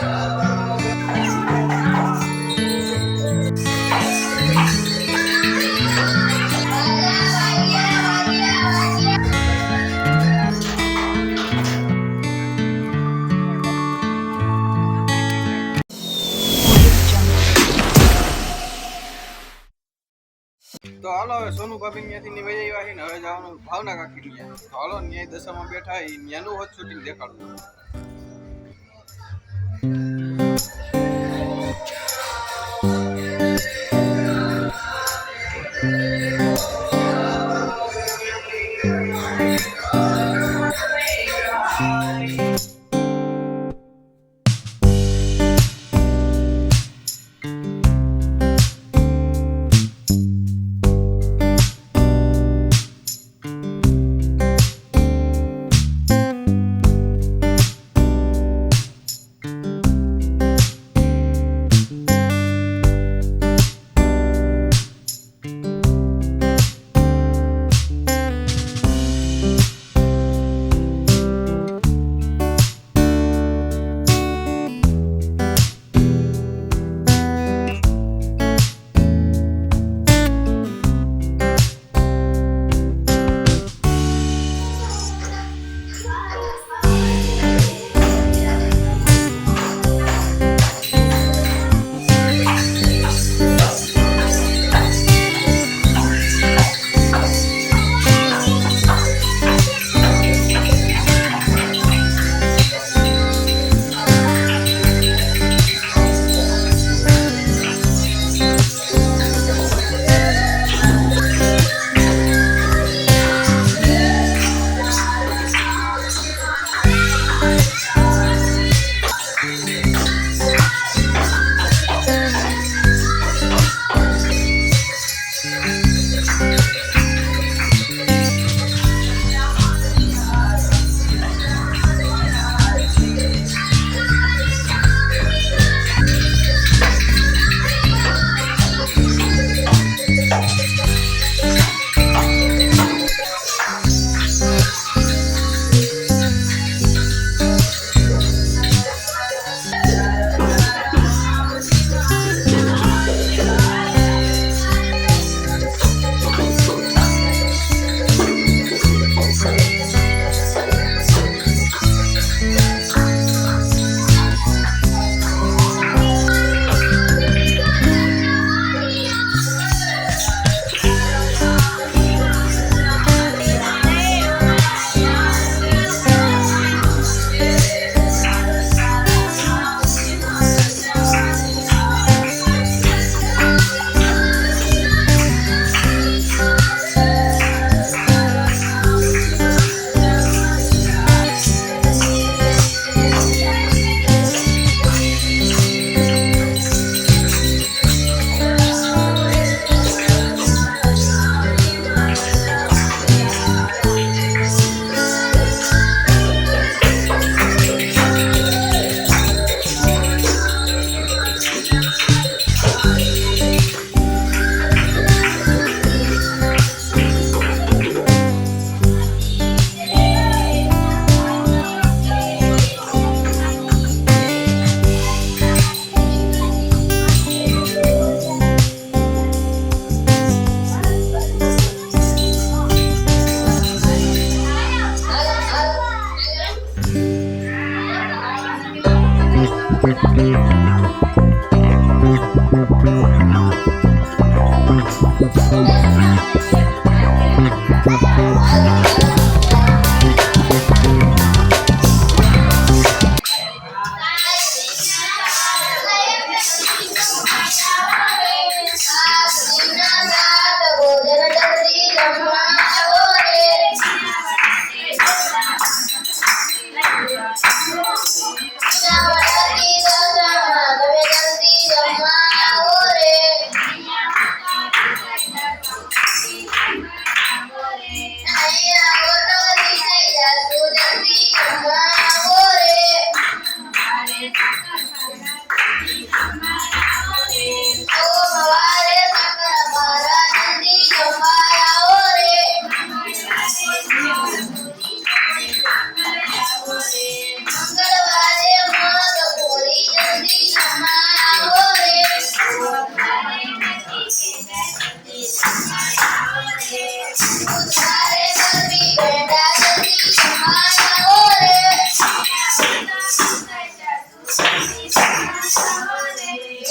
તો હાલો હવે સોનુ ભાભી ત્યાંથી ની વહી આવ્યા છે ને હવે જવાનું ભાવના કાકી ત્યાં. તો હાલો ન્યાય દશામાં બેઠા એ ત્યાંનું હોત શૂટિંગ દેખાડું.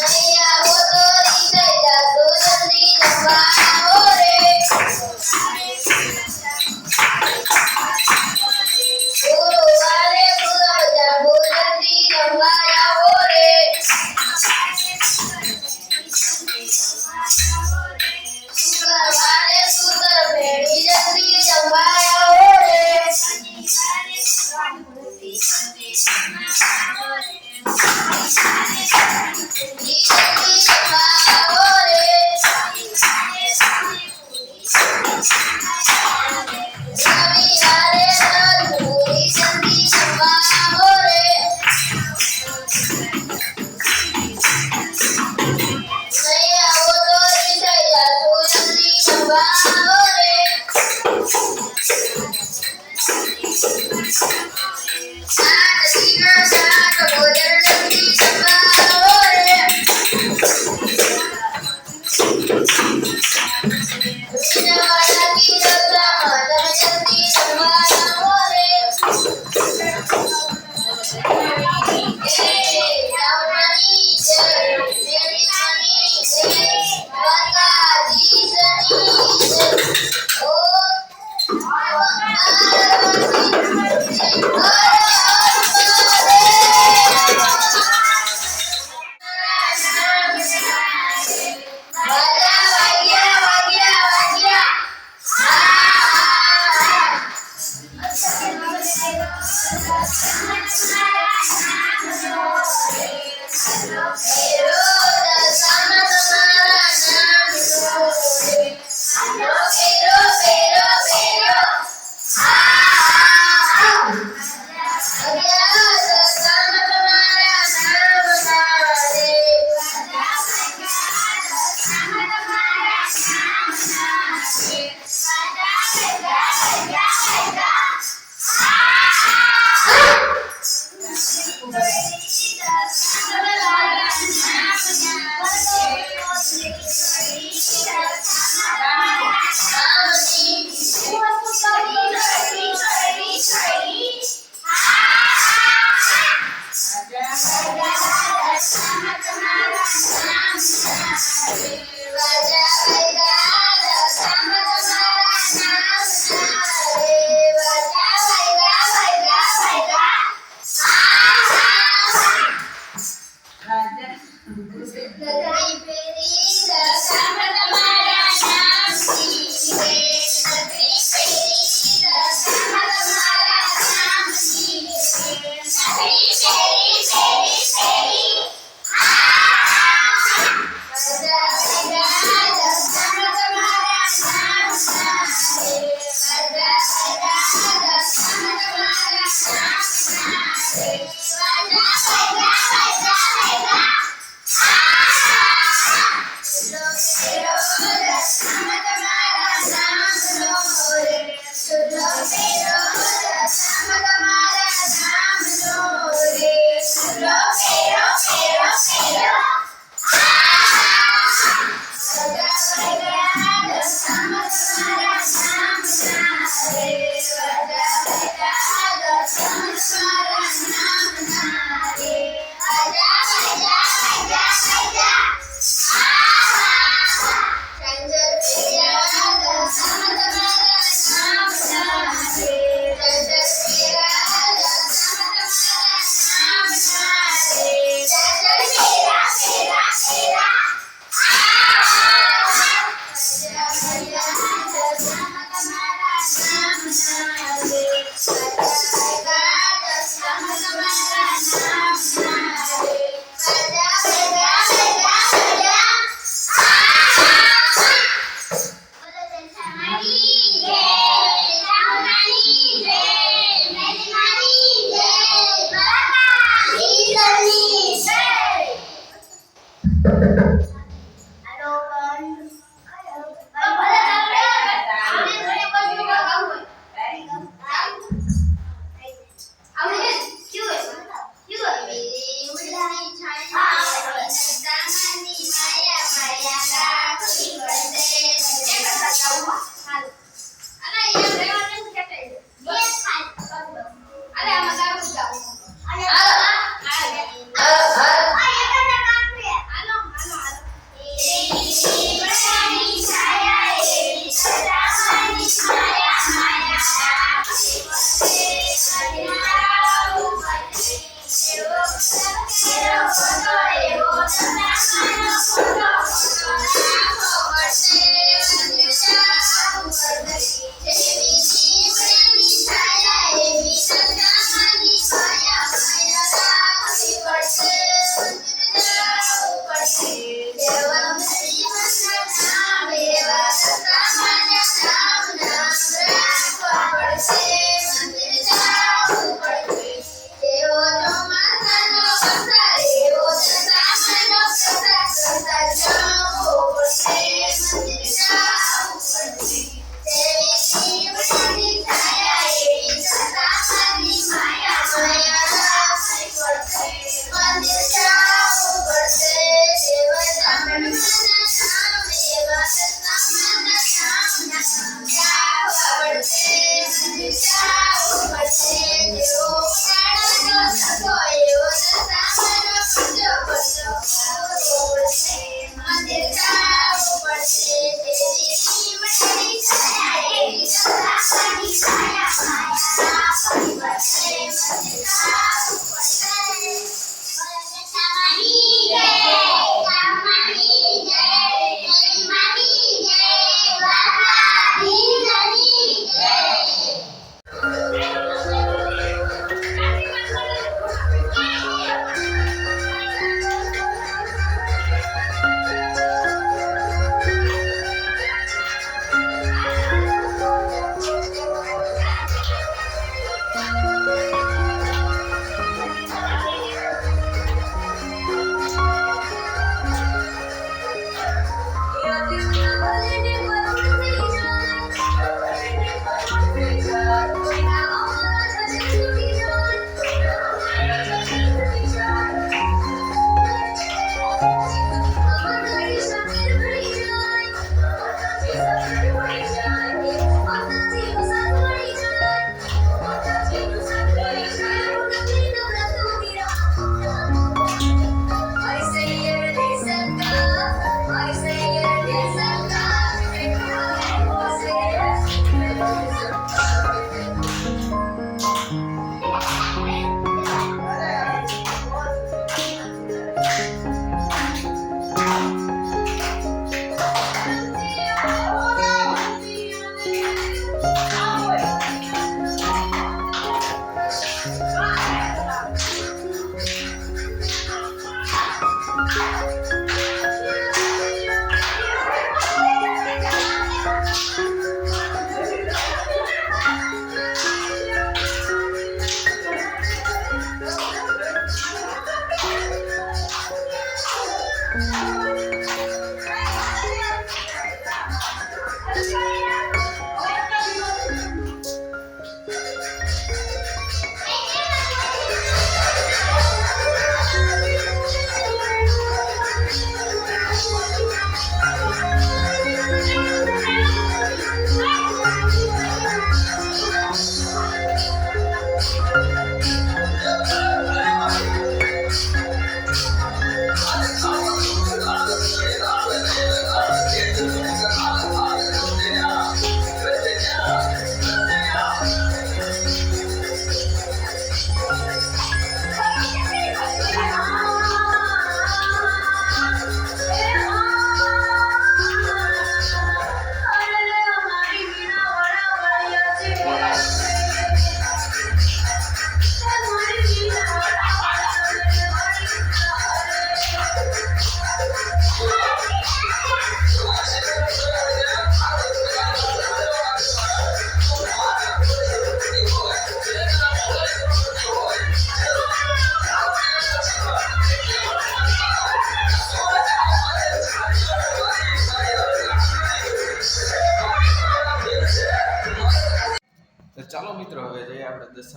નહીં આવો તો રીસાઈ જાશો, જલ્દી જમવા આવો રે. ગુરુવારે સુતર જાગો, જલ્દી જમવા આવો રે. શુક્રવારે સુતર ભેળી, જલ્દી જમવા આવો રે.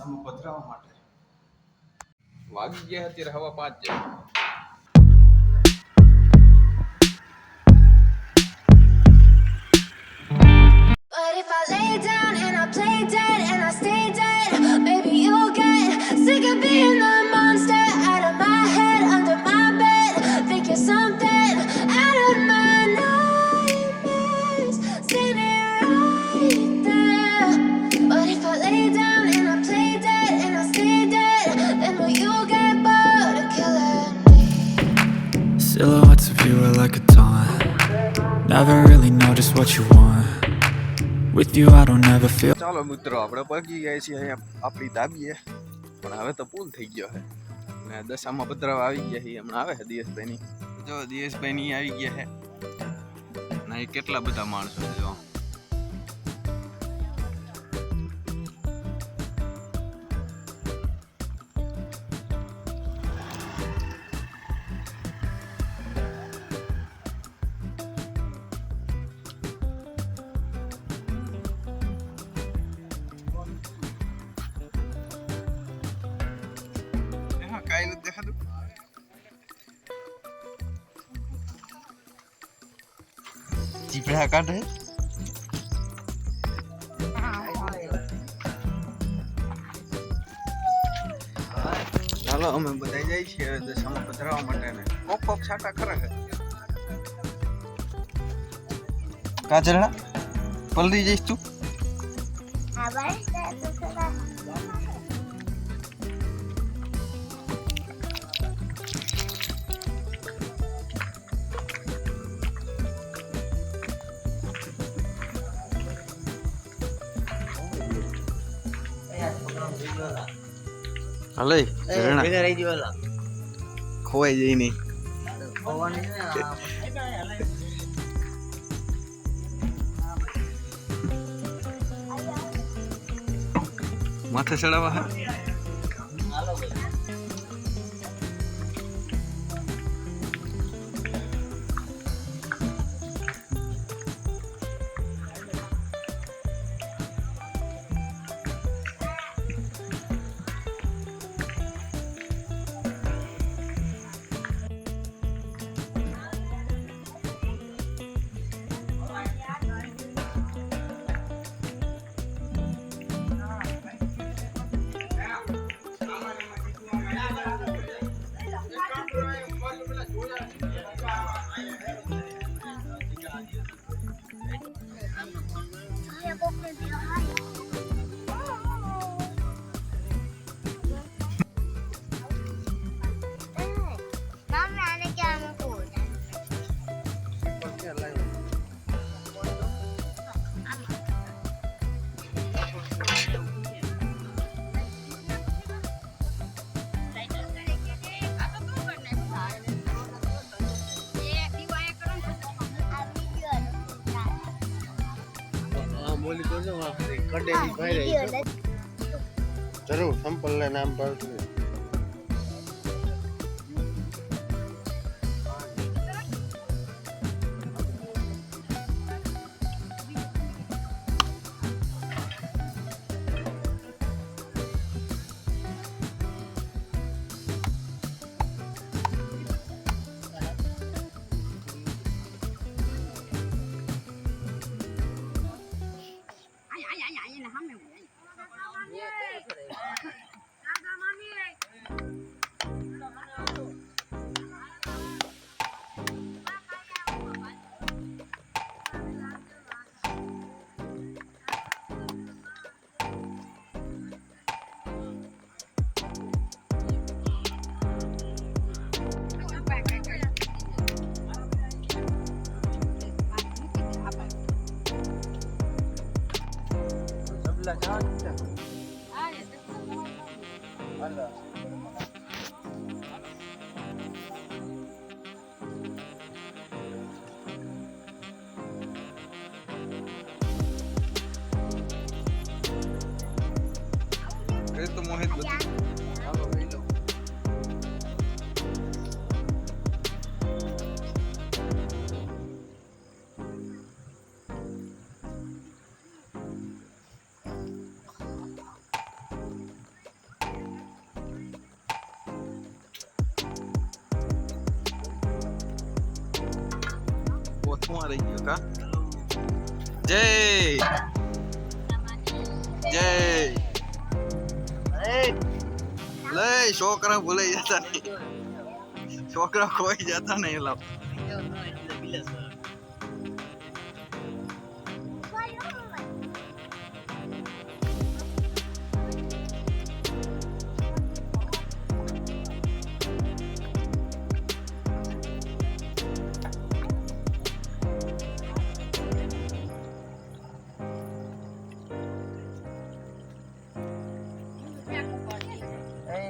દશામાં પધરાવવા માટે વાગી ગયા અત્યારે 5:15 જેવા. But if I lay down and I play dead and I stay dead, maybe you'll get sick of being the monster out of my head, under my bed. Think you're something out of my nightmares, standing right there. But if I lay down and I play dead and I stay dead, then will you get bored of killing me? Silhouettes of you are like a taunt. Never really know just what you want. With you I don't ever feel. ચાલો મિત્રો, આપણે પહોંચી ગયા છીએ અહીંયા આપણી ધાબીએ. પણ હવે તો પૂલ થઈ ગયો છે ને દશામાં પધરાવા આવી ગયા છીએ. હમણાં આવે છે દિયેશભાઈની. જો દિયેશભાઈની આવી ગયા છે ને એ કેટલા બધા માણસો છે જો. કાંઈ નથી દેખાતું. ચીપડા કાઢે. ચાલો અમે બધા જઈએ છીએ દશામાં પધરાવવા માટે ને કોક છાટા ખરા છે. કાજળા પલરી જઈશ તું. હાલે ખોવાઈ જઈ નહીં. માથે ચડાવવા હે. બોલી તો જો કડેલી ભાઈ રહી જરૂર સંપલ ને નામ પડતું. તો મોહિત બધું શું રહી ગયો કા જય જય લે છોકરા ભૂલાઈ જતા નહીં છોકરા ખોઈ જતા નહીં લાવ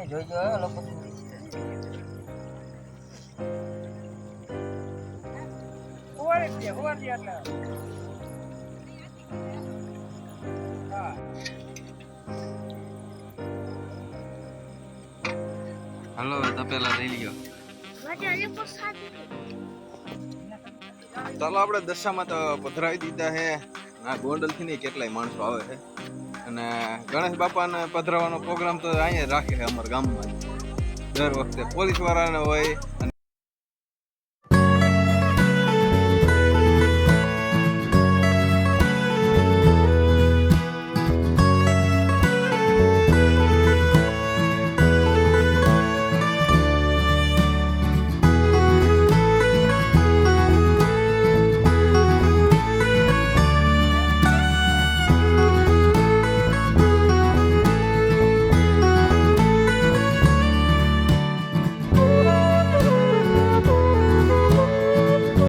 જોઈજો લોકો હાલો તપેલા લઈ લ્યો ચાલો આપણે દશામાં તો પધરાવી દીધા હે આ ગોંડલ થી નહીં કેટલાય માણસો આવે છે અને ગણેશ બાપાને પધરાવવાનો પ્રોગ્રામ તો અહીંયા રાખે છે અમારા ગામમાં દર વખતે પોલીસ વાળાને હોય